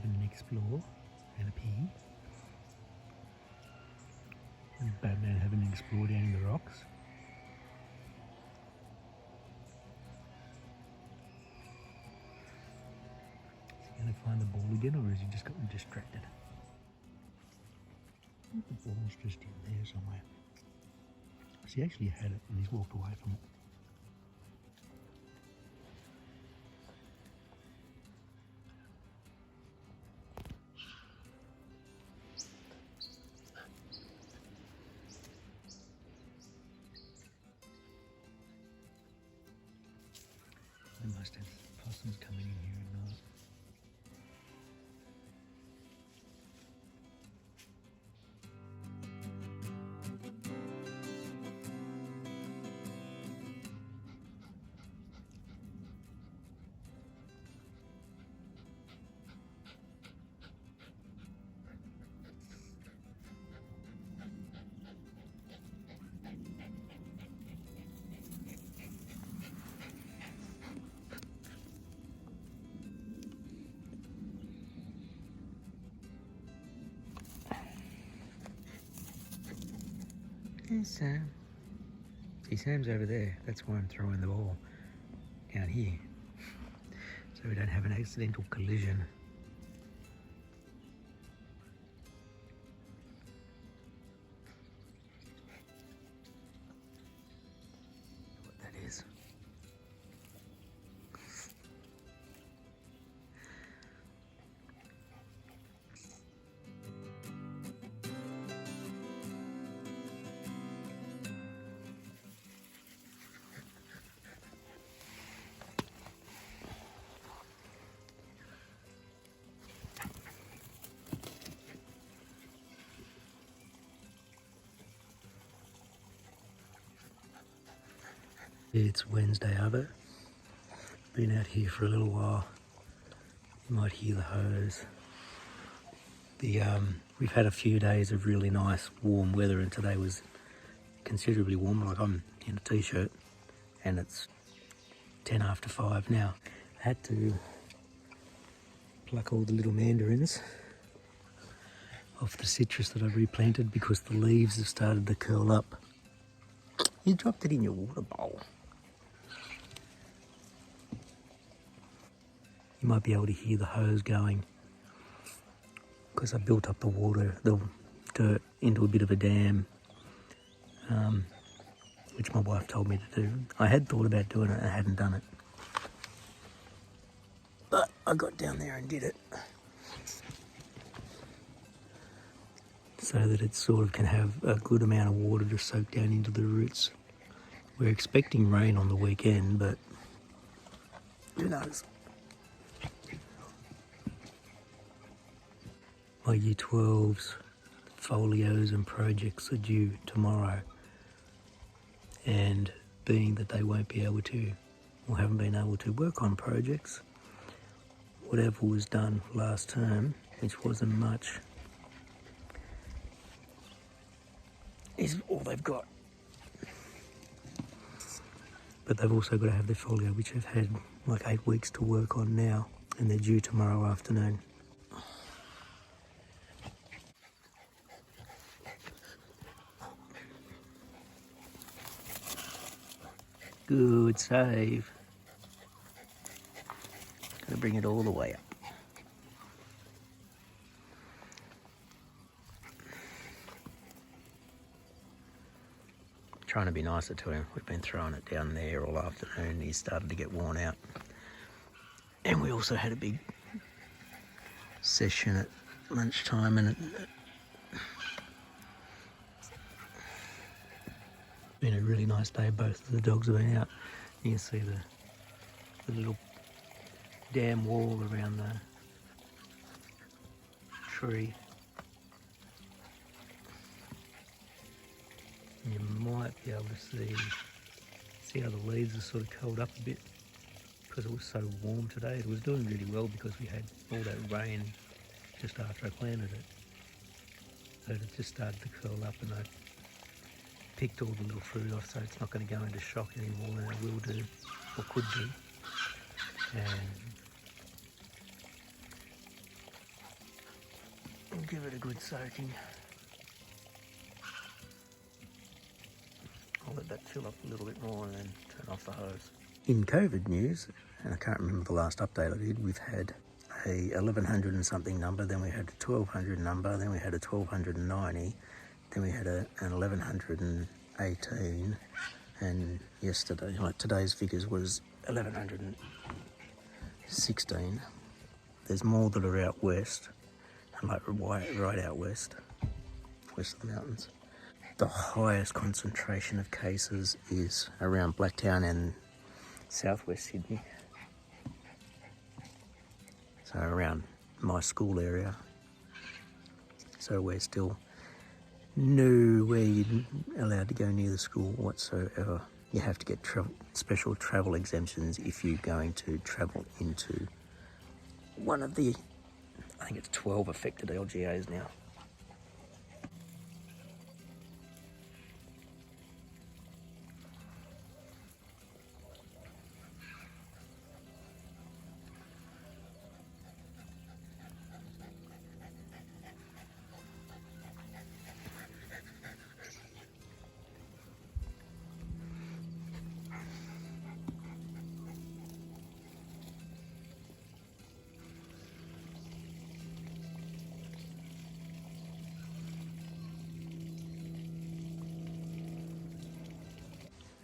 having an explore and a pee. And Batman having an explore down in the rocks. Is he going to find the ball again, or has he just gotten distracted? I think the ball's just in there somewhere. So he actually had it and he's walked away from it. They must have possums coming in here at night. There's Sam. See, Sam's over there. That's why I'm throwing the ball down here. So we don't have an accidental collision. What that is. It's Wednesday, Arvo. Been out here for a little while. You might hear the hose. We've had a few days of really nice warm weather, and today was considerably warmer. Like, I'm in a t-shirt and it's 10 after 5 now. I had to pluck all the little mandarins off the citrus that I replanted because the leaves have started to curl up. You dropped it in your water bowl. You might be able to hear the hose going because I built up the dirt into a bit of a dam, which my wife told me to do. I had thought about doing it and I hadn't done it. But I got down there and did it. So that it sort of can have a good amount of water to soak down into the roots. We're expecting rain on the weekend, but who knows? My Year 12's folios and projects are due tomorrow, and being that they won't be able to, or haven't been able to work on projects, whatever was done last term, which wasn't much, is all they've got. But they've also got to have their folio, which they've had like 8 weeks to work on now, and they're due tomorrow afternoon. Good save. Gotta bring it all the way up. Trying to be nicer to him. We've been throwing it down there all afternoon. He's started to get worn out. And we also had a big session at lunchtime, and been a really nice day. Both of the dogs have been out. You can see the little dam wall around the tree. You might be able to see how the leaves are sort of curled up a bit because it was so warm today. It was doing really well because we had all that rain just after I planted it. So it just started to curl up, and I picked all the little fruit off, so it's not going to go into shock anymore, and it will do, or could do. And and give it a good soaking. I'll let that fill up a little bit more and then turn off the hose. In COVID news, and I can't remember the last update I did, we've had a 1100 and something number, then we had a 1200 number, then we had a 1290, then we had an 1118, and yesterday, like today's figures was 1116. There's more that are out west, like right out west of the mountains. The highest concentration of cases is around Blacktown and southwest Sydney. So around my school area. So we're still nowhere allowed to go near the school whatsoever. You have to get special travel exemptions if you're going to travel into one of the, I think it's 12 affected LGAs now.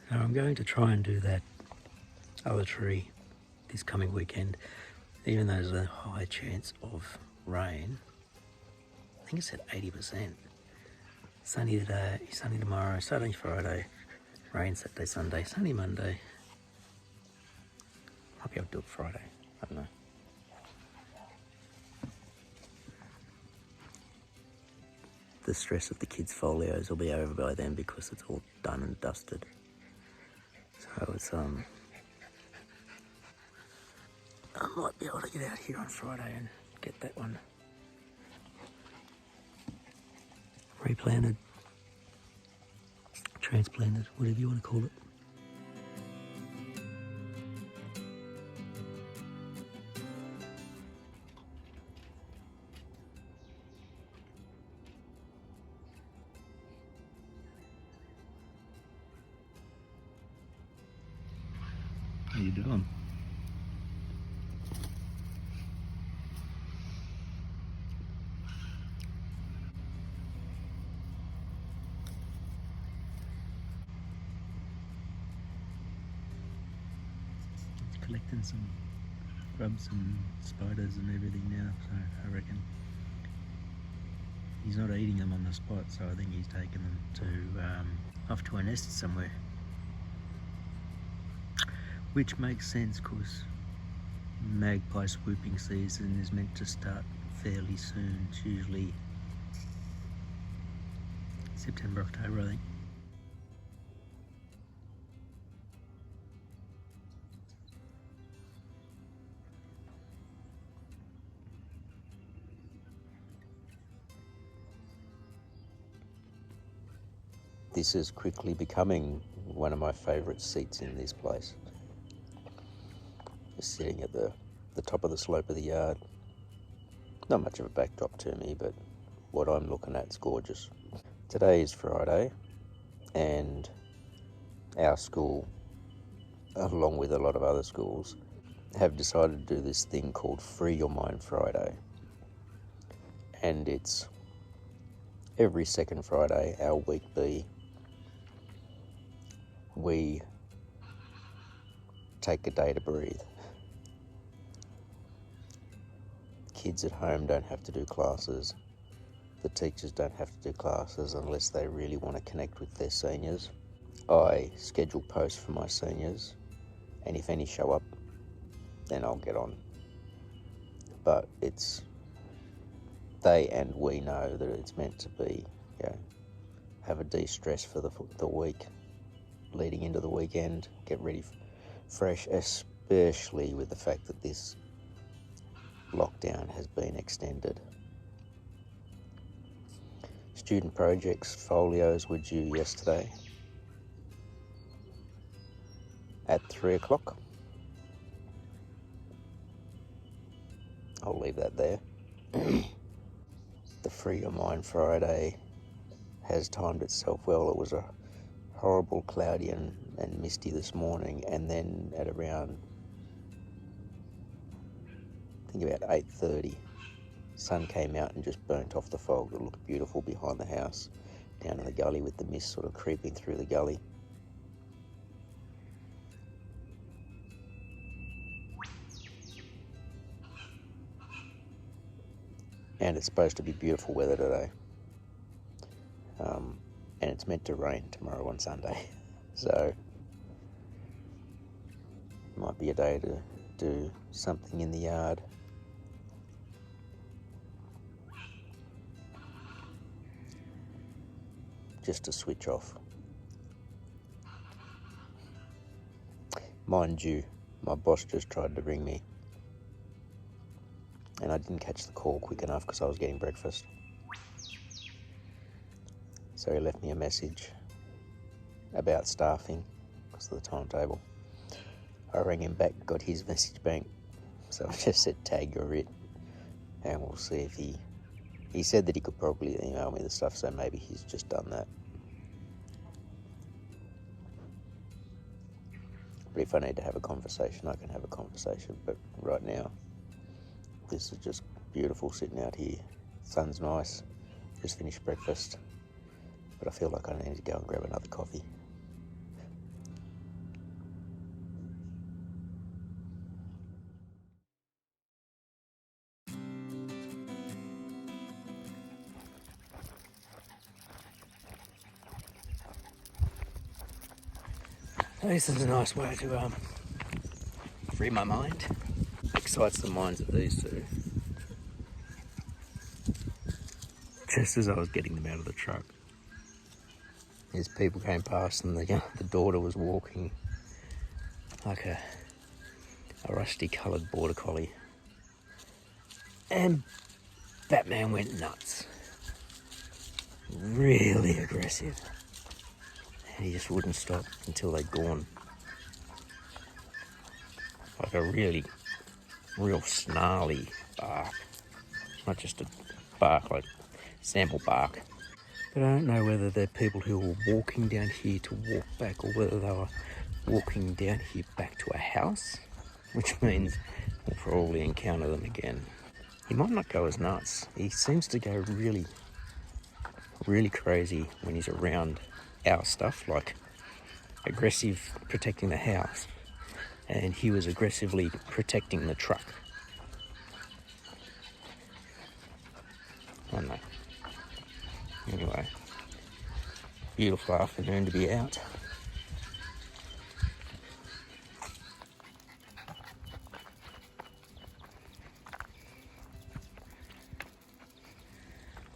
Now I'm going to try and do that other tree this coming weekend, even though there's a high chance of rain. I think it's at 80%. Sunny today, sunny tomorrow, Saturday, Friday, rain Saturday, Sunday, sunny Monday. Might be able to do it Friday, I don't know. The stress of the kids' folios will be over by then because it's all done and dusted. So it's I might be able to get out here on Friday and get that one replanted, transplanted, whatever you want to call it. How you doing? Collecting some grubs and spiders and everything now, so I reckon he's not eating them on the spot, so I think he's taken them to off to a nest somewhere, which makes sense because magpie swooping season is meant to start fairly soon. It's usually September, October, I think. This is quickly becoming one of my favourite seats in this place. Just sitting at the top of the slope of the yard. Not much of a backdrop to me, but what I'm looking at is gorgeous. Today is Friday, and our school, along with a lot of other schools, have decided to do this thing called Free Your Mind Friday. And it's every second Friday, our week B, we take a day to breathe. Kids at home don't have to do classes. The teachers don't have to do classes unless they really want to connect with their seniors. I schedule posts for my seniors, and if any show up, then I'll get on. But they and we know that it's meant to be, have a de-stress for the week leading into the weekend, get ready fresh, especially with the fact that this lockdown has been extended. Student projects folios were due yesterday at 3 o'clock. I'll leave that there. the Free Your Mind Friday has timed itself well. It was a horrible cloudy and misty this morning, and then at around, I think about 8:30, sun came out and just burnt off the fog. It looked beautiful behind the house, down in the gully with the mist sort of creeping through the gully. And it's supposed to be beautiful weather today. And it's meant to rain tomorrow on Sunday. So, might be a day to do something in the yard. Just to switch off. Mind you, my boss just tried to ring me, and I didn't catch the call quick enough because I was getting breakfast. So he left me a message about staffing because of the timetable. I rang him back, got his message back, so I just said tag you're it, and we'll see if he said that he could probably email me the stuff, so maybe he's just done that. But if I need to have a conversation, I can have a conversation. But right now, this is just beautiful sitting out here. Sun's nice. Just finished breakfast. But I feel like I need to go and grab another coffee. This is a nice way to free my mind. Excites the minds of these two. Just as I was getting them out of the truck, as people came past and the daughter was walking like a rusty coloured border collie, and Batman went nuts. Really aggressive. And he just wouldn't stop until they'd gone. Like a real snarly bark. Not just a bark, like sample bark. But I don't know whether they're people who were walking down here to walk back, or whether they were walking down here back to a house, which means we'll probably encounter them again. He might not go as nuts. He seems to go really crazy when he's around our stuff, like aggressive protecting the house, and he was aggressively protecting the truck. I don't know. Anyway, beautiful afternoon to be out.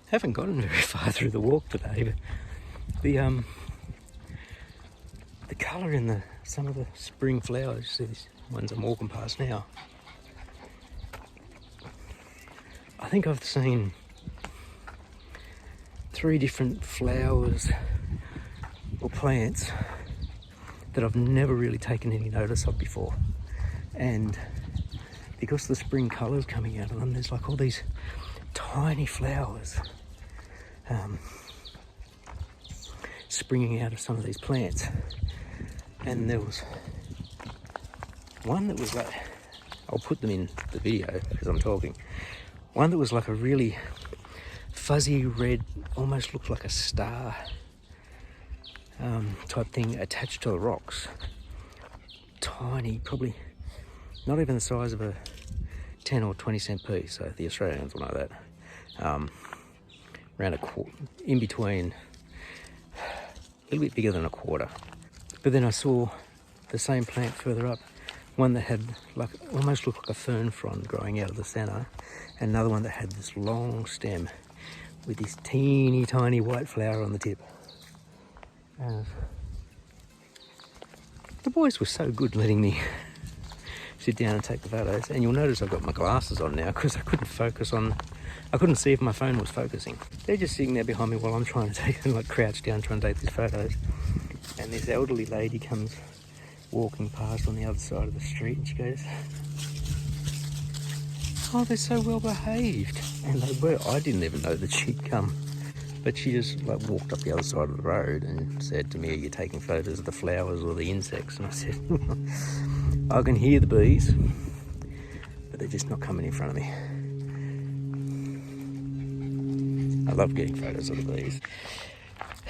Haven't gotten very far through the walk today, but the colour in some of the spring flowers, see these ones I'm walking past now, I think I've seen 3 different flowers or plants that I've never really taken any notice of before, and because the spring colour's coming out of them, there's like all these tiny flowers springing out of some of these plants. And there was one that was like, I'll put them in the video because I'm talking, one that was like a really fuzzy red, almost looked like a star type thing attached to the rocks. Tiny, probably not even the size of a 10 or 20 cent piece, so the Australians will know that. Around a quarter, in between, a little bit bigger than a quarter. But then I saw the same plant further up, one that had like almost looked like a fern frond growing out of the centre, and another one that had this long stem with this teeny tiny white flower on the tip. And the boys were so good letting me sit down and take the photos, and you'll notice I've got my glasses on now because I couldn't see if my phone was focusing. They're just sitting there behind me while I'm trying to take them, like crouched down trying to take these photos. And this elderly lady comes walking past on the other side of the street, and she goes, oh, they're so well behaved. And they were. I didn't even know that she'd come. But she just like walked up the other side of the road and said to me, are you taking photos of the flowers or the insects? And I said, I can hear the bees, but they're just not coming in front of me. I love getting photos of the bees.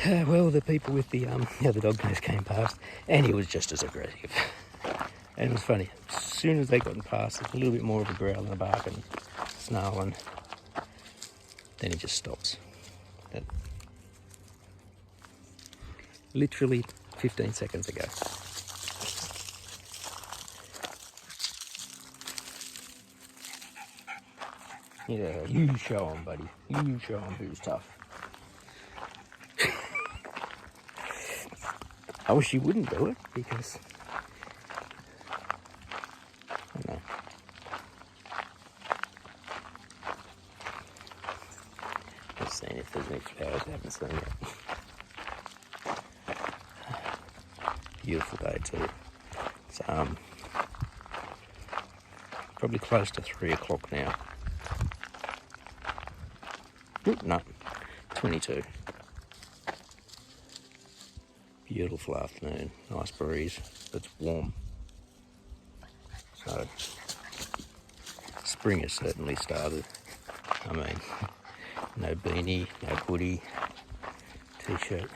Well, the people with the dog nose came past, and he was just as aggressive. And it was funny. As soon as they got past, there's a little bit more of a growl and a bark and snarling. Then he just stops. But literally 15 seconds ago. Yeah, you show him, buddy. You show him who's tough. I wish you wouldn't do it because I don't know. Just seeing if there's any flowers I haven't seen yet. Beautiful day too. It's probably close to 3 o'clock now. Oop, no, 22. Beautiful afternoon, nice breeze, it's warm. So, spring has certainly started. I mean, no beanie, no hoodie, t-shirt.